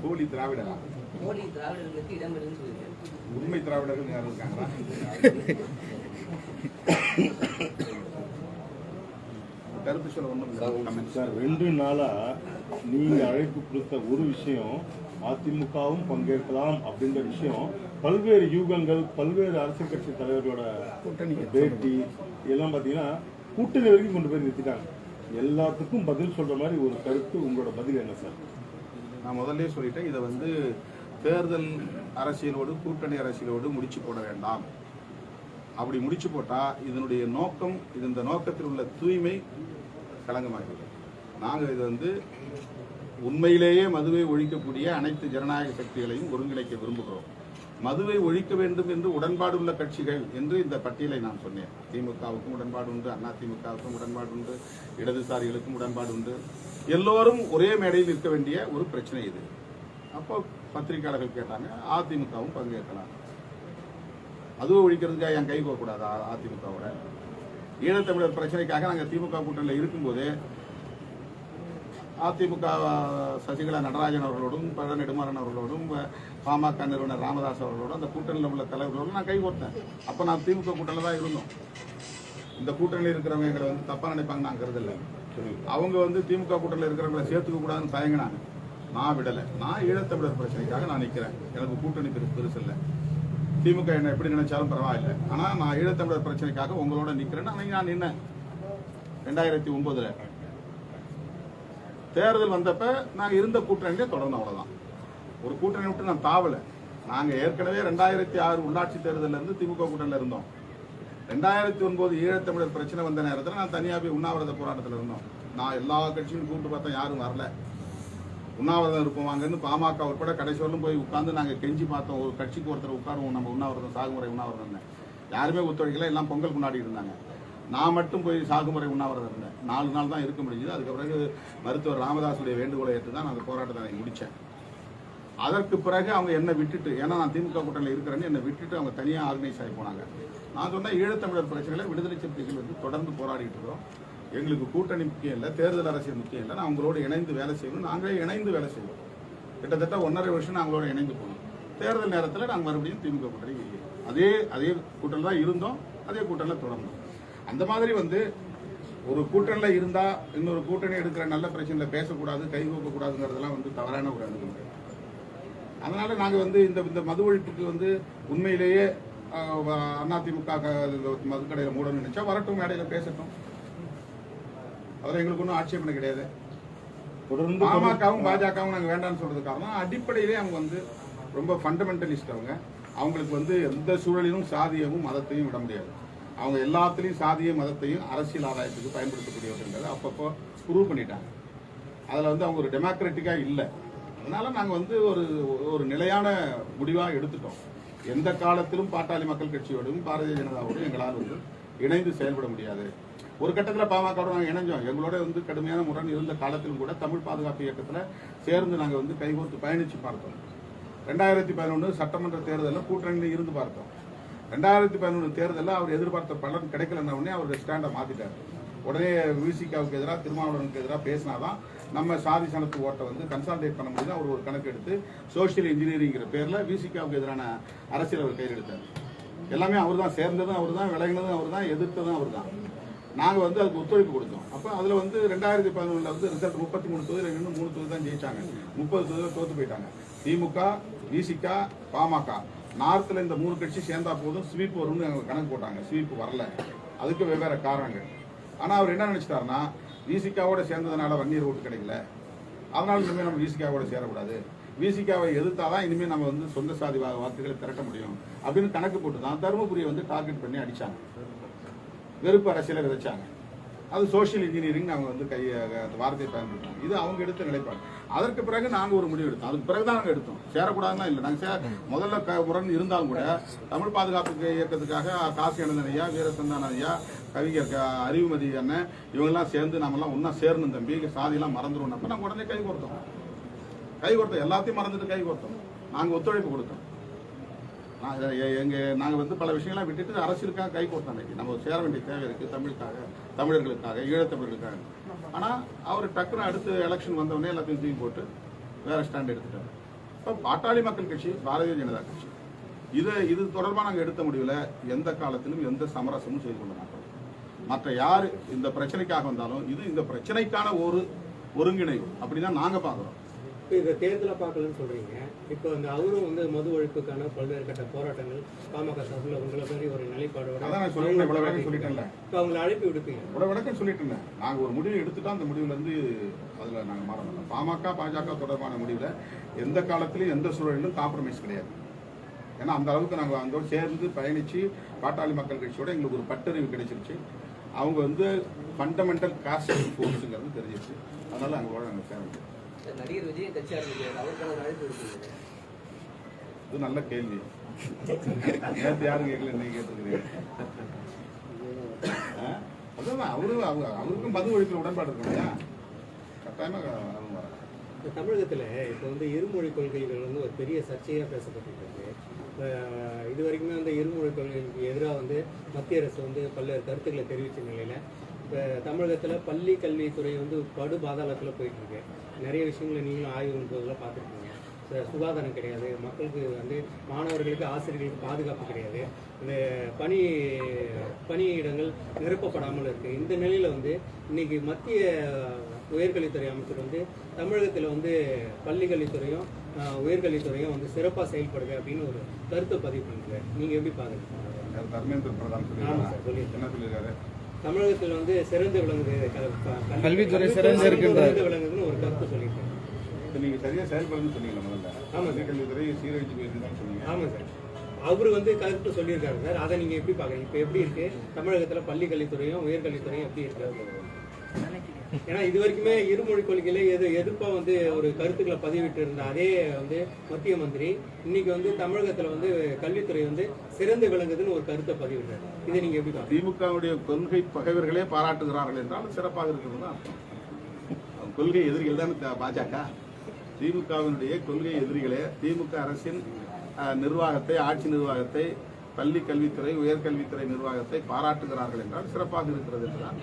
போலி திராவிடரா? மோடி திராவிடர்களுக்கு இடம் இல்லைன்னு சொல்லியிருக்காரு. உண்மை திராவிடர்கள் யாரும் இருக்காங்களா? கருத்து சொல்ல ஒன்றும் சார், 2 நாளா நீங்க அழைப்பு கொடுத்த ஒரு விஷயம், அதிமுகவும் பங்கேற்கலாம் அப்படின்ற விஷயம், பல்வேறு யூகங்கள், பல்வேறு அரசியல் கட்சி தலைவர்களோட பேட்டி எல்லாம் பார்த்தீங்கன்னா கூட்டணி வரைக்கும் கொண்டு போய் நிறுத்திட்டாங்க. எல்லாத்துக்கும் பதில் சொல்ற மாதிரி ஒரு கருத்து, உங்களோட பதில் என்ன சார்? நான் முதல்ல சொல்லிட்டேன், இதை வந்து தேர்தல் அரசியலோடு கூட்டணி அரசியலோடு முடிச்சு போட வேண்டாம். அப்படி முடிச்சு போட்டா இதனுடைய நோக்கம், இந்த நோக்கத்தில் உள்ள தூய்மை களங்கமாகிறது. நாங்கள் இது வந்து உண்மையிலேயே மதுவை ஒழிக்கக்கூடிய அனைத்து ஜனநாயக சக்திகளையும் ஒருங்கிணைக்க விரும்புகிறோம். மதுவை ஒழிக்க வேண்டும் என்று உடன்பாடு உள்ள கட்சிகள் என்று இந்த பட்டியலை நான் சொன்னேன். திமுகவுக்கும் உடன்பாடு உண்டு, அதிமுகவுக்கும் உடன்பாடு உண்டு, இடதுசாரிகளுக்கும் உடன்பாடு உண்டு. எல்லோரும் ஒரே மேடையில் இருக்க வேண்டிய ஒரு பிரச்சனை இது. அப்போ பத்திரிகையாளர்கள் கேட்டாங்க, அதிமுகவும் பங்கேற்கலாம். மதுவை ஒழிக்கிறதுக்காக என் கை போகக்கூடாது அதிமுகவோட? ஈழத்தமிழர் பிரச்சனைக்காக நாங்கள் திமுக கூட்டணியில் இருக்கும்போதே அதிமுக சசிகலா நடராஜன் அவர்களோடும், பழ நெடுமாறன் அவர்களோடும், பாமக நிறுவனர் ராமதாஸ் அவர்களோடும், அந்த கூட்டணியில் உள்ள தலைவர்களோடும் நான் கை கோர்த்தேன். அப்போ நான் திமுக கூட்டணியில் தான் இருந்தோம். இந்த கூட்டணியில் இருக்கிறவங்க எங்களை வந்து தப்பா நினைப்பாங்க நான் கருதில்லை. அவங்க வந்து திமுக கூட்டணியில் இருக்கிறவங்களை சேர்த்துக்க கூடாதுன்னு தயங்கினாங்க. நான் விடலை. நான் ஈழத்தமிழர் பிரச்சனைக்காக நான் நிற்கிறேன். எனக்கு கூட்டணி பெருசு இல்லை. திமுக என்ன எப்படி நினைச்சாலும் பரவாயில்லை. ஆனால் நான் ஈழத்தமிழர் பிரச்சனைக்காக உங்களோட நிற்கிறேன்னு அன்னைக்கு நான் நின்னேன். 2009 தேர்தல் வந்தப்ப நாங்கள் இருந்த கூட்டணியிலே தொடர்ந்து. அவ்வளோதான். ஒரு கூட்டணி விட்டு நான் தாவலை. நாங்கள் ஏற்கனவே 2006 உள்ளாட்சி தேர்தலில் இருந்து திமுக கூட்டணியில் இருந்தோம். 2009 ஈழத்தமிழர் பிரச்சனை வந்த நேரத்தில் நான் தனியாக போய் உண்ணாவிரத போராட்டத்தில் இருந்தோம். நான் எல்லா கட்சியும் கூப்பிட்டு பார்த்தா யாரும் வரல. உண்ணாவிரதம் இருப்போம் வாங்கன்னு பாமக உட்பட கடைசி வரலும் போய் உட்காந்து நாங்கள் கெஞ்சி பார்த்தோம். ஒரு கட்சிக்கு ஒருத்தர் உட்காருவோம், நம்ம உண்ணாவிரதம் சாகுமுறை உண்ணாவிரதம். யாருமே ஒத்துழைக்கல. எல்லாம் பொங்கல் கொண்டாடி இருந்தாங்க. நான் மட்டும் போய் சாகுமுறை உண்ணாவிரதம் இருந்தேன். 4 நாள் தான் இருக்க முடிஞ்சது. அதுக்கு பிறகு மருத்துவர் ராமதாசுடைய வேண்டுகோளை ஏற்று தான் நான் அந்த போராட்டத்தை முடித்தேன். அதற்கு பிறகு அவங்க என்னை விட்டுட்டு, ஏன்னா நான் திமுக கூட்டணியில் இருக்கிறேன்னு என்னை விட்டுட்டு அவங்க தனியாக ஆர்கனைஸ் ஆகி போனாங்க. நான் சொன்னேன், ஈழத்தமிழர் பிரச்சனைகளை விடுதலை சிறுத்தைகள் வந்து தொடர்ந்து போராடிட்டு இருக்கிறோம். எங்களுக்கு கூட்டணி முக்கியம் இல்லை, தேர்தல் அரசியல் முக்கியம் இல்லை. நான் அவங்களோட இணைந்து வேலை செய்யணும். நாங்களே இணைந்து வேலை செய்வோம். கிட்டத்தட்ட 1.5 வருஷம் அவங்களோட இணைந்து போனோம். தேர்தல் நேரத்தில் நாங்கள் மறுபடியும் திமுக கூட்டணி அதே கூட்டணியில் தான் இருந்தோம். அதே கூட்டணியில் தொடர்ந்தோம். அந்த மாதிரி வந்து ஒரு கூட்டணியில் இருந்தால் இன்னொரு கூட்டணி எடுக்கிற நல்ல பிரச்சனையில் பேசக்கூடாது, கைகோக்கக்கூடாதுங்கிறதெல்லாம் வந்து தவறான ஒரு அணுகுமுறை. அதனால நாங்கள் வந்து இந்த மது ஒழிப்புக்கு வந்து உண்மையிலேயே அதிமுக மதுக்கடையில் மூடணும்னு நினைச்சா வரட்டும், மேடையில் பேசட்டும். அதில் எங்களுக்கு ஒன்றும் ஆட்சேபனை கிடையாது. பாமகவும் பாஜகவும் நாங்கள் வேண்டாம்னு சொல்றது காரணம் அடிப்படையிலே அவங்க வந்து ரொம்ப ஃபண்டமெண்டலிஸ்ட். அவங்களுக்கு வந்து எந்த சூழலிலும் சாதியமும் மதத்தையும் விட முடியாது. அவங்க எல்லாத்துலேயும் சாதிய மதத்தையும் அரசியல் ஆதாயத்துக்கு பயன்படுத்தக்கூடியவர்கள் அப்பப்போ ப்ரூவ் பண்ணிட்டாங்க. அதில் வந்து அவங்க ஒரு டெமோக்ராட்டிக்காக இல்லை. அதனால நாங்கள் வந்து ஒரு நிலையான முடிவாக எடுத்துட்டோம். எந்த காலத்திலும் பாட்டாளி மக்கள் கட்சியோடும் பாரதிய ஜனதாவோடும் எங்களால் வந்து இணைந்து செயல்பட முடியாது. ஒரு கட்டத்தில் பாமகவோட நாங்கள் இணைஞ்சோம். எங்களோட வந்து கடுமையான முரண் இருந்த காலத்திலும் கூட தமிழ் பாதுகாப்பு இயக்கத்தில் சேர்ந்து நாங்கள் வந்து கைகோர்த்து பயணித்து பார்த்தோம். 2011 சட்டமன்ற தேர்தலில் கூட்டணியில் இருந்து பார்த்தோம். 2011 தேர்தலில் அவர் எதிர்பார்த்த பலன் கிடைக்கலன்னா உடனே அவர் ஸ்டாண்டை மாற்றிட்டார். உடனே விசிகாவுக்கு எதிராக, திருமாவளவனுக்கு எதிராக பேசினாதான் நம்ம சாதி சனத்து ஓட்டை வந்து கன்சால்டேட் பண்ண முடியுது. அவர் ஒரு கணக்கு எடுத்து சோசியல் இன்ஜினியரிங்கிற பேரில் விசிகாவுக்கு எதிரான அரசியல் அவர் கையில் எடுத்தார். எல்லாமே அவர் தான். சேர்ந்ததும் அவர் தான், விலகினதும் அவர் தான், எதிர்த்ததும் அவர் தான். நாங்கள் வந்து அதுக்கு ஒத்துழைப்பு கொடுத்தோம். அப்போ அதில் வந்து 2011 வந்து ரிசல்ட் 33 தொகுதியில் இன்னும் 3 தொகுதி தான் ஜெயிச்சாங்க. 30 தொகுதியில் தோற்று போயிட்டாங்க. திமுக, விசிகா, பாமக நார்த்தில் இந்த 3 கட்சி சேர்ந்தா போதும் ஸ்வீப் வரும்னு கணக்கு போட்டாங்க. ஸ்வீப் வரல. அதுக்கு வெவ்வேறு காரணங்கள். ஆனால் அவர் என்ன நினைச்சிட்டாருன்னா, விசிகாவோட சேர்ந்ததுனால வன்னியர் ஓட்டு கிடைக்கல, அதனால இனிமேல் நம்ம விசிகாவோட சேரக்கூடாது, விசிகாவை எதிர்த்தாதான் இனிமேல் நம்ம வந்து சொந்த சாதி வாக்குகளை திரட்ட முடியும் அப்படின்னு கணக்கு போட்டு தான் தருமபுரியை வந்து டார்கெட் பண்ணி அடித்தாங்க. வெறுப்பு அரசியலை விதைச்சாங்க. அது சோசியல் இன்ஜினியரிங் அவங்க வந்து அந்த வார்த்தையை பயன்படுத்தாங்க. இது அவங்க எடுத்த நிலைப்பாடு. அதற்கு பிறகு நாங்கள் ஒரு முடிவு எடுத்தோம். அதுக்கு பிறகு தான் நாங்கள் எடுத்தோம். சேரக்கூடாதுன்னா இல்லை. நாங்கள் முதல்ல முரண் இருந்தாலும் கூட தமிழ் பாதுகாப்பு இயக்கத்துக்காக காசி அனந்தன் ஐயா, வீரசந்தான ஐயா, கவிஞர் அறிவுமதி அண்ணன் இவங்கெல்லாம் சேர்ந்து நம்மலாம் ஒன்றா சேரணும் தம்பி, சாதியெல்லாம் மறந்துடும். நாங்கள் உடனே கை கொடுத்தோம். எல்லாத்தையும் மறந்துட்டு கை கொடுத்தோம். நாங்கள் ஒத்துழைப்பு கொடுத்தோம். நாங்கள் வந்து பல விஷயங்கள்லாம் விட்டுட்டு அரசியலுக்காக கை கொடுத்தோம். நம்ம சேர வேண்டிய தேவை இருக்குது தமிழுக்காக, தமிழர்களுக்காக, ஈழத்தமிழர்களுக்காக. ஆனால் அவர் டக்குன்னு அடுத்து எலெக்ஷன் வந்தவொடனே எல்லாத்தையும் தூக்கி போட்டு வேற ஸ்டாண்ட் எடுத்துட்டார். இப்போ பாட்டாளி மக்கள் கட்சி, பாரதிய ஜனதா கட்சி இது தொடர்பாக நாங்கள் எடுத்த முடிவில் எந்த காலத்திலும் எந்த சமரசமும் செய்து கொள்ள மாட்டோம். மற்ற யார் இந்த பிரச்சனைக்காக வந்தாலும் இது இந்த பிரச்சனைக்கான ஒரு ஒருங்கிணைவு அப்படிதான் நாங்கள் பார்க்குறோம். இப்போ இதை தேர்தலை பார்க்கலன்னு சொல்றீங்க. இப்போ அந்த அவரும் வந்து மது ஒழிப்புக்கான பல்வேறு கட்ட போராட்டங்கள் பாமக சார்பில் உங்களை மாதிரி ஒரு நிலைப்பாடோட அதான் நான் சொல்லிட்டேன், இவ்வளவு விளக்கம் சொல்லிட்டேன்ல. இப்போ அவங்களை அழைப்பு விடுப்பீங்க. இவ்வளவு விளக்கம் சொல்லிட்டேன். நாங்கள் ஒரு முடிவு எடுத்துட்டா அந்த முடிவுல இருந்து அதில் நாங்கள் மாற மாட்டோம். பாமக பாஜக தொடர்பான முடிவில் எந்த காலத்திலும் எந்த சூழலிலும் காம்ப்ரமைஸ் கிடையாது. ஏன்னா அந்த அளவுக்கு நாங்கள் அதோடு சேர்ந்து பயணித்து பாட்டாளி மக்கள் கட்சியோட எங்களுக்கு ஒரு பட்டறிவு கிடைச்சிருச்சு. அவங்க வந்து ஃபண்டமெண்டல் காஸ்ட் ஃபோர்ஸுங்கிறது தெரிஞ்சிருச்சு. அதனால அங்கே நாங்கள் சேர முடியும். நடிகர் விஜய் கட்சி ஆரம்பிக்கிறார், அவருக்கான ஒரு அழைப்பு விடுப்பீங்க. இது நல்ல கேள்வி. நேற்று யாரும் கேட்கல, நீங்க கேட்டுருக்கிறீங்க. அதான் அவருக்கும் மது ஒழிப்பில் உடன்பாடு இருக்கும் இல்லையா, கட்டாயமாக அவங்க வராங்க. தமிழகத்தில் இப்போ வந்து இருமொழி கொள்கைகள் வந்து ஒரு பெரிய சர்ச்சையாக பேசப்பட்டு இருக்கு. இது வரைக்குமே வந்து இருமொழி கொள்கைக்கு எதிராக வந்து மத்திய அரசு வந்து பல்வேறு கருத்துக்களை தெரிவித்த நிலையில் இப்போ தமிழகத்தில் பள்ளி கல்வித்துறை வந்து படு பாதாளத்தில் போயிட்டு இருக்கு. நிறைய விஷயங்களை நீங்களும் ஆய்வு போதெல்லாம் பார்த்துருக்கீங்க. சுகாதாரம் கிடையாது, மக்களுக்கு வந்து மாணவர்களுக்கு ஆசிரியர்களுக்கு பாதுகாப்பு கிடையாது, இந்த பணியிடங்கள் நிரப்பப்படாமல் இருக்குது. இந்த நிலையில் வந்து இன்னைக்கு மத்திய உயர்கல்வித்துறை அமைச்சர் வந்து தமிழகத்தில் வந்து பள்ளிக்கல்வித்துறையும் உயர்கல்வித்துறையும் வந்து சிறப்பாக செயல்படுது அப்படின்னு ஒரு கருத்தை பதிவு பண்ணுறாரு. நீங்கள் எப்படி பார்க்குறீங்க? தர்மேந்திர பிரதான் என்ன சொல்லியிருக்காரு? தமிழகத்தில் வந்து சிறந்து விளங்குது, கல்வித்துறை சிறந்து விளங்குதுன்னு ஒரு கருத்து சொல்லியிருக்காரு. நீங்கள் சரியாக செயல்படுன்னு சொன்னீங்களா முதல்ல? ஆமாம் சார், கல்வித்துறை சீரழிச்சு போயிருந்தான்னு சொன்னீங்க. ஆமாம் சார், அவரு வந்து கருத்து சொல்லியிருக்காரு சார். அதை நீங்கள் எப்படி பார்க்குறீங்க? இப்போ எப்படி இருக்கு தமிழகத்தில் பள்ளி கல்வித்துறையும் உயர்கல்வித்துறையும் எப்படி இருக்கு? ஏன்னா இது வரைக்குமே இருமொழி கொள்கையில எதிர்ப்பா வந்து ஒரு கருத்துக்களை பதிவிட்டு இருந்த அதே வந்து மத்திய மந்திரி இன்னைக்கு வந்து தமிழகத்துல வந்து கல்வித்துறை வந்து சிறந்து விளங்குதுன்னு ஒரு கருத்தை பதிவிட்டார். இதை நீங்க எப்படி பார்க்க? திமுகவுடைய கொள்கை பகைவர்களே பாராட்டுகிறார்கள் என்றால் சிறப்பாக இருக்கிறது தான் அர்த்தம். கொள்கை எதிரிகள் தான் பாஜக. திமுகவினுடைய கொள்கை எதிரிகளே திமுக அரசின் நிர்வாகத்தை, ஆட்சி நிர்வாகத்தை, பள்ளி கல்வித்துறை, உயர்கல்வித்துறை நிர்வாகத்தை பாராட்டுகிறார்கள் என்றால் சிறப்பாக இருக்கிறது என்றுதான்